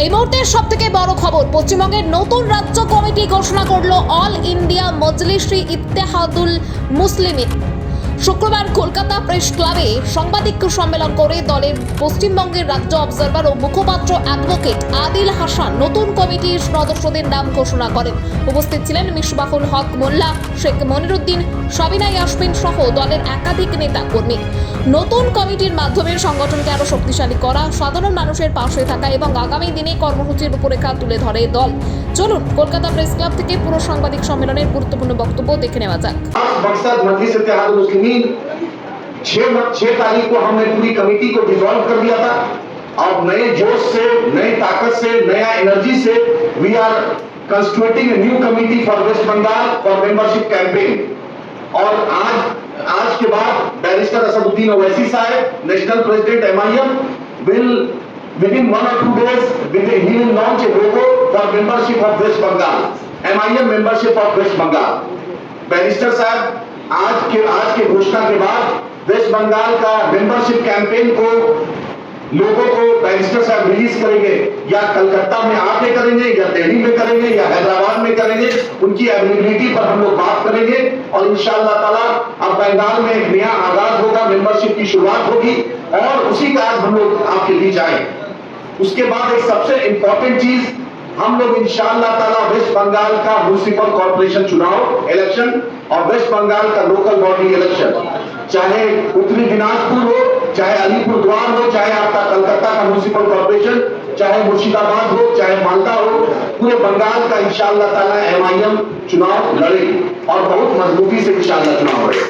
এই মুহূর্তের সবথেকে বড় খবর, পশ্চিমবঙ্গের নতুন রাজ্য কমিটি ঘোষণা করলো অল ইন্ডিয়া মজলিস-ই ইত্তেহাদুল মুসলিমিন। শুক্রবার কলকাতা প্রেস ক্লাবে সাংবাদিক সম্মেলন করে দলের পশ্চিমবঙ্গের রাজ্য অবজারভার ও মুখপাত্র অ্যাডভোকেট আদিল হাসান নতুন কমিটির সদস্যদের নাম ঘোষণা করেন। উপস্থিত ছিলেন মিসবাহুল হক মোল্লা, শেখ মনিরুদ্দিন, সাবিনা ইয়াসমিন সহ দলের একাধিক নেতা কর্মী। নতুন কমিটির মাধ্যমে সংগঠনকে আরো শক্তিশালী করা, সাধারণ মানুষের পাশে থাকা এবং আগামী দিনে কর্মসূচির রূপরেখা তুলে ধরে দল। চলুন কলকাতা প্রেস ক্লাব থেকে পুরো সাংবাদিক সম্মেলনের গুরুত্বপূর্ণ বক্তব্য দেখে নেওয়া যাক। 6 तारीख को हमने पूरी कमेटी को डिसॉल्व कर दिया था। अब नए जोश से, नई ताकत से, नया एनर्जी से we are constituting a new committee for West Bengal for membership campaign. और आज के बाद barrister Asaduddin Owaisi sahab, national president MIM, will within 1 or 2 days he will launch a logo for membership of West Bengal, MIM membership of West Bengal। Barrister साहब आज के घोषणा के बाद वेस्ट बंगाल का मेंबरशिप कैंपेन को लोगों को बैरिस्टर साहब रिलीज करेंगे, या कलकत्ता में आके करेंगे, या दिल्ली में करेंगे, या हैदराबाद में करेंगे। उनकी अवेलेबिलिटी पर हम लोग बात करेंगे और इंशाअल्लाह ताला अब बंगाल में एक नया आगाज होगा, मेंबरशिप की शुरुआत होगी और उसी का आज हम लोग आपके बीच आए। उसके बाद एक सबसे इंपॉर्टेंट चीज, हम लोग इंशाअल्लाह ताला वेस्ट बंगाल का म्युनिसिपल कॉर्पोरेशन चुनाव इलेक्शन और वेस्ट बंगाल का लोकल बॉडी इलेक्शन, चाहे उत्तरी दिनाजपुर हो, चाहे अलीपुरद्वार हो, चाहे आपका कलकत्ता का म्युनिसिपल कॉर्पोरेशन, चाहे मुर्शिदाबाद हो, चाहे मालदा हो, पूरे बंगाल का इंशाअल्लाह ताला एमआईएम चुनाव लड़ेगी और बहुत मजबूती से इंशाअल्लाह चुनाव लड़ेगी।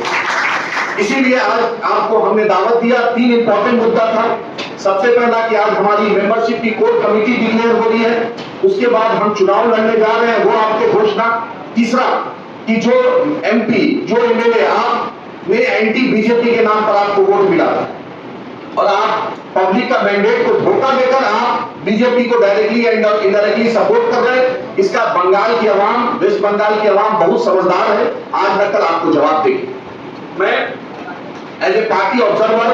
इसीलिए आज आपको हमने दावत दिया। 3 इंपॉर्टेंट मुद्दा था। सबसे पहला कि आज हमारी मेंबरशिप की कोर कमेटी डिक्लेयर हो रही है, उसके बाद हम चुनाव लड़ने जा रहे हैं, वो आपके घोषणा। तीसरा कि जो एमपी, जो एमएलए आपने एंटी बीजेपी के नाम पर आपको वोट मिला और आप पब्लिक का मैंडेट को धोखा देकर आप बीजेपी को डायरेक्टली या इनडायरेक्टली सपोर्ट कर रहे हैं, इसका बंगाल की आवाम, वेस्ट बंगाल की आवाम बहुत समझदार है, आज न कल आपको जवाब देगी। मैं as a party observer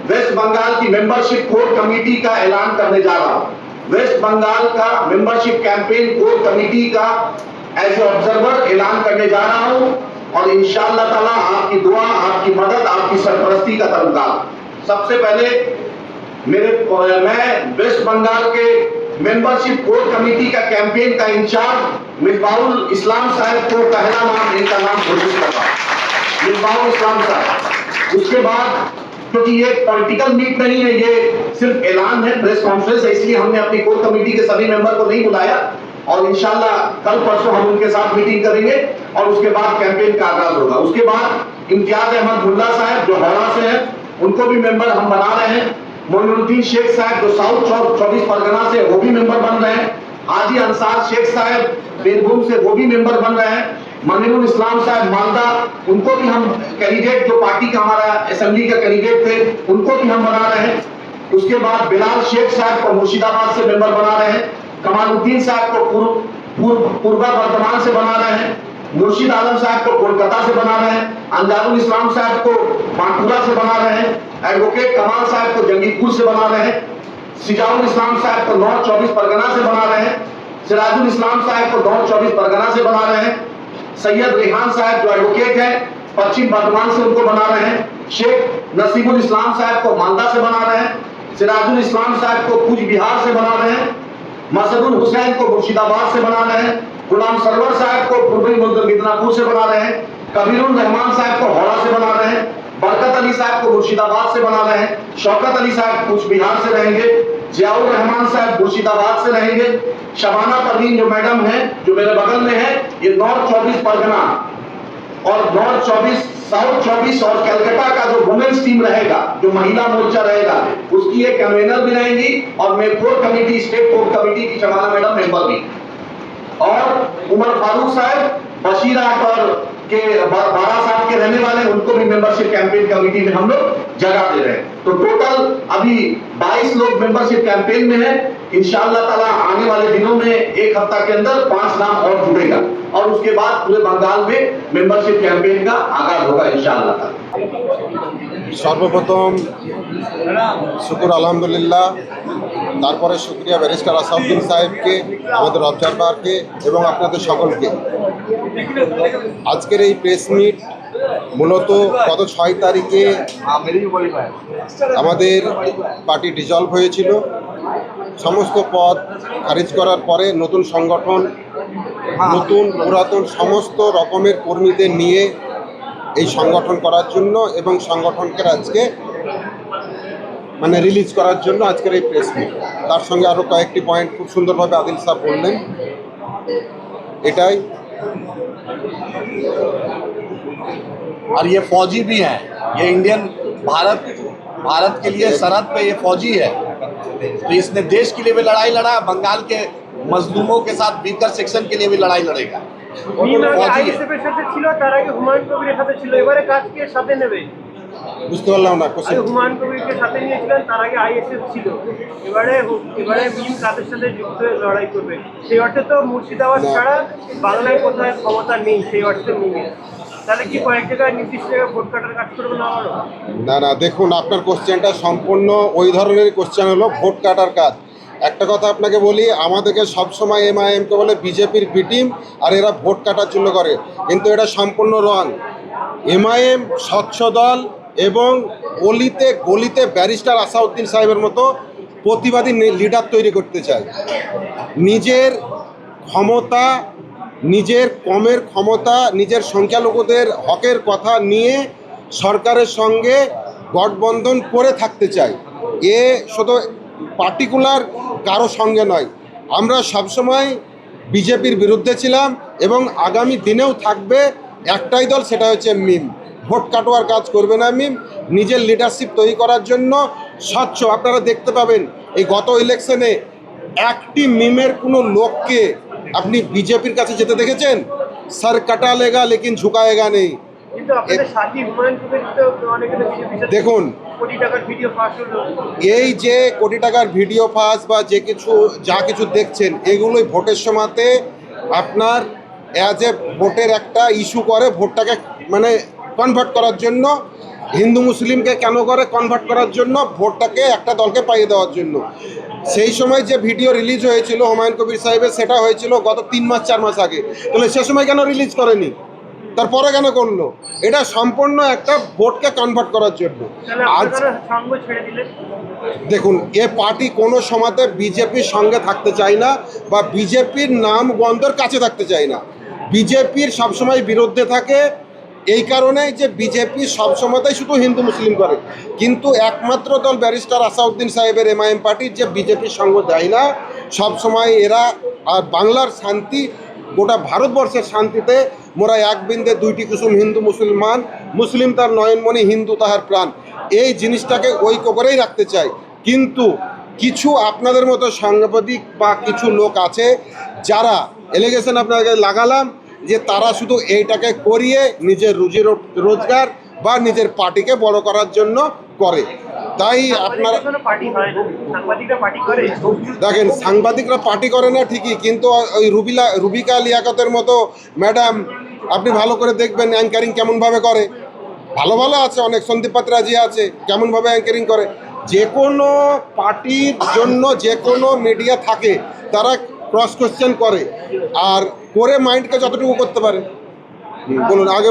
West Bengal की मेंबरशिप कोर कमेटी का ऐलान करने जा रहा हूं। वेस्ट बंगाल का मेंबरशिप कैंपेन कोर कमेटी का एज ए ऑब्जर्वर ऐलान करने जा रहा हूं और इंशाअल्लाह ताला आपकी दुआ, आपकी मदद, आपकी सरपरस्ती का तलबगार। सबसे पहले मैं वेस्ट बंगाल के मेंबरशिप कोर कमेटी का कैंपेन का इंचार्ज मिसबाहुल इस्लाम साहब को पहला नाम, इनका नाम घोषित कर रहा हूं, मिसबाहुल इस्लाम साहब। उसके बाद क्योंकि ये पॉलिटिकल मीट नहीं है, ये सिर्फ ऐलान है, प्रेस कॉन्फ्रेंस है, इसलिए हमने अपनी कोर कमेटी के सभी मेंबर को नहीं बुलाया और इंशाल्लाह कल परसों हम उनके साथ मीटिंग करेंगे और उसके बाद कैंपेन का आगाज होगा। उसके बाद इम्तियाज अहमद मुल्ला साहब जो हावड़ा से हैं, उनको भी मेंबर हम बना रहे हैं। मोइनुद्दीन शेख साहब जो साउथ 24 परगना से, वो भी मेंबर बन रहे हैं। हाजी अंसार शेख साहब बीरभूम से, वो भी मेंबर बन रहे हैं। मनीरुल इस्लाम साहब मालदा, उनको भी हम कैंडिडेट, जो पार्टी का हमारा असेंबली का कैंडिडेट थे, उनको भी हम बना रहे हैं। उसके बाद बिलाल शेख साहब को मुर्शिदाबाद से मेंबर बना रहे हैं। कमालुद्दीन साहब को पूर्वा वर्धमान से बना रहे हैं। मुर्शिद आलम साहब को कोलकाता से बना रहे हैं। अंजारुल इस्लाम साहब को बांकुरा से बना रहे हैं। एडवोकेट कमाल साहब को जंगीपुर से बना रहे हैं। सिजाउल इस्लाम साहब को नॉर्थ 24 परगना से बना रहे हैं। सिराजुल इस्लाम साहब को नॉर्थ 24 परगना से बना रहे हैं। सैयद रेहान साहब जो एडवोकेट है, पश्चिम बर्धमान से उनको बना रहे हैं। शेख नसीबुल इस्लाम साहब को मालदा से बना रहे हैं। सिराजुल इस्लाम साहब को कूच बिहार से बना रहे हैं। मसदुल हुसैन को मुर्शिदाबाद से बना रहे हैं। गुलाम सरवर साहब को पूर्वी मिदनापुर से बना रहे हैं। कबीरुल रहमान साहब को हावड़ा से बना रहे हैं। बरकत अली साहब को मुर्शिदाबाद से बना रहे हैं। शौकत अली साहब कूच बिहार से रहेंगे। जियाउर रहमान साहब मुर्शिदाबाद से रहेंगे। शबाना परवीन जो मैडम है, जो मेरे बगल में है, ये नॉर्थ 24 परगना और नॉर्थ 24, साउथ 24 और कलकत्ता का जो वुमेन्स टीम रहेगा, जो महिला मोर्चा रहेगा, उसकी एक कन्वीनर भी रहेंगी और मैं core committee, state core committee की शबाना मैडम मेंबर भी। और उमर फारूक साहब बशीराट और के बारासात के रहने वाले, उनको भी मेंबरशिप कैंपेन कमेटी में हम लोग जगह दे रहे हैं। तो टोटल अभी 22 लोग मेंबरशिप कैंपेन में हैं। इंशाअल्लाह ताला आने वाले दिनों में एक हफ्ता के अंदर 5 नाम और जुड़ेगा और उसके बाद पूरे बंगाल में मेंबरशिप कैंपेन का आगाज होगा इंशाअल्लाह ताला। सर्वप्रथम शुक्र आलহামদুলিল্লাহ তারপরে শুক্রিয়া ব্যারিস্টার আসাউদ্দিন সাহেবকে, আমাদের অবজারভারকে এবং আপনাদের সকলকে। আজকের এই প্রেস মিট মূলত গত 6 তারিখে আমাদের পার্টি ডিসলভ হয়েছিল। সমস্ত পদ খারিজ করার পরে নতুন সংগঠন, নতুন পুরাতন সমস্ত রকমের কর্মীদের নিয়ে এই সংগঠন করার জন্য এবং সংগঠনকে আজকে রিলিজ করার জন্য আজকের এই প্রেস মিট। তার সঙ্গে আরও কয়েকটি পয়েন্ট খুব সুন্দরভাবে আদিল সাহেব বললেন। এটাই। और ये फौजी भी हैं, ये इंडियन भारत के लिए सरहद पे ये फौजी है, तो इसने देश के लिए भी लड़ाई लड़ा, बंगाल के मजलूमों के साथ वीकर सेक्शन के लिए भी लड़ाई लड़ेगा। বুঝতে পারলাম না কোশ্চেন। হুমায়ুন কবিরকে সাথে নিয়েছিলেন, তার আগে আইএসএফ ছিল, এবারে মিম কাদের সাথে যুক্ত হয়ে লড়াই করবে। সেই অর্থে তো মুর্শিদাবাদ ছাড়া বাংলায় কোথায় ক্ষমতা নেই, সেই অর্থে মিমে তাহলে কি কয়েক জায়গায় নির্দিষ্ট জায়গায় ভোট কাটার কাজ করবে না? না, দেখুন আপনার কোশ্চেনটা সম্পূর্ণ ওই ধরনের কোশ্চেন হলো, ভোট কাটার কাজ। একটা কথা আপনাকে বলি, আমাদেরকে সবসময় এমআইএমকে বলে বিজেপির বি টিম আর এরা ভোট কাটার জন্য করে, কিন্তু এটা সম্পূর্ণ রং। এমআইএম স্বচ্ছ দল এবং গলিতে গলিতে ব্যারিস্টার আসাউদ্দিন সাহেবের মতো প্রতিবাদী লিডার তৈরি করতে চায়। নিজের ক্ষমতা, নিজের কমের ক্ষমতা, নিজের সংখ্যালঘুদের হকের কথা নিয়ে সরকারের সঙ্গে গঠবন্ধন করে থাকতে চায়। এ শুধু পার্টিকুলার কারো সঙ্গে নয়। আমরা সবসময় বিজেপির বিরুদ্ধে ছিলাম এবং আগামী দিনেও থাকবে একটাই দল, সেটা হচ্ছে মিম। ভোট কাটোয়ার কাজ করবে না মিম, নিজের লিডারশিপ তৈরি করার জন্য স্বচ্ছ। আপনারা দেখতে পাবেন এই গত ইলেকশনে একটি মিমের কোনো লোককে আপনি বিজেপির কাছে যেতে দেখেছেন? সর কাটা লেগা লেকিন ঝুঁকায়েগা নেই। দেখুন, এই যে কোটি টাকার ভিডিও ফাঁস বা যা কিছু দেখছেন, এগুলোই ভোটের সময়তে আপনার অ্যাজ এ ভোটের একটা ইস্যু করে, ভোটটাকে কনভার্ট করার জন্য। হিন্দু মুসলিমকে কেন করে? কনভার্ট করার জন্য, ভোটটাকে একটা দলকে পাইয়ে দেওয়ার জন্য। সেই সময় যে ভিডিও রিলিজ হয়েছিল হুমায়ুন কবির সাহেবের, সেটা হয়েছিল গত 3-4 মাস আগে। তাহলে সে সময় কেন রিলিজ করেনি? তারপরে কেন করলো? এটা সম্পূর্ণ একটা ভোটকে কনভার্ট করার জন্য। আজ দেখুন, এ পার্টি কোনো সময়তে বিজেপির সঙ্গে থাকতে চায় না বা বিজেপির নাম গন্ধর কাছে থাকতে চায় না। বিজেপির সবসময় বিরুদ্ধে থাকে এই কারণেই যে বিজেপি সবসময়তেই শুধু হিন্দু মুসলিম করে, কিন্তু একমাত্র দল ব্যারিস্টার আসাউদ্দিন সাহেবের এমআইএম পার্টি যে বিজেপির সঙ্গ দেয় না। সবসময় এরা আর বাংলার শান্তি, গোটা ভারতবর্ষের শান্তিতে মোরা এক বিন্দে দুইটি কুসুম হিন্দু মুসলমান, মুসলিম তার নয়নমণি, হিন্দু তাহার প্রাণ, এই জিনিসটাকে ঐক্য করেই রাখতে চায়। কিন্তু কিছু আপনাদের মতো সাংবাদিক বা কিছু লোক আছে যারা এলিগেশন আপনাকে লাগালাম যে তারা শুধু এইটাকে করিয়ে নিজের রুজি রোজগার বা নিজের পার্টিকে বড় করার জন্য করে। তাই আপনারা দেখেন, সাংবাদিকরা পার্টি করে না ঠিকই, কিন্তু ওই রুবিকা লিয়াকতের মতো ম্যাডাম আপনি ভালো করে দেখবেন অ্যাঙ্কারিং কেমনভাবে করে। ভালো আছে, অনেক সন্দীপ পাত্রাজি আছে, কেমনভাবে অ্যাঙ্কারিং করে। যে কোনো পার্টির জন্য যে কোনো মিডিয়া থাকে, তারা ক্রস কোশ্চেন করে আর করে মাইন্ডকে যতটুকু করতে পারে। বলুন আগে।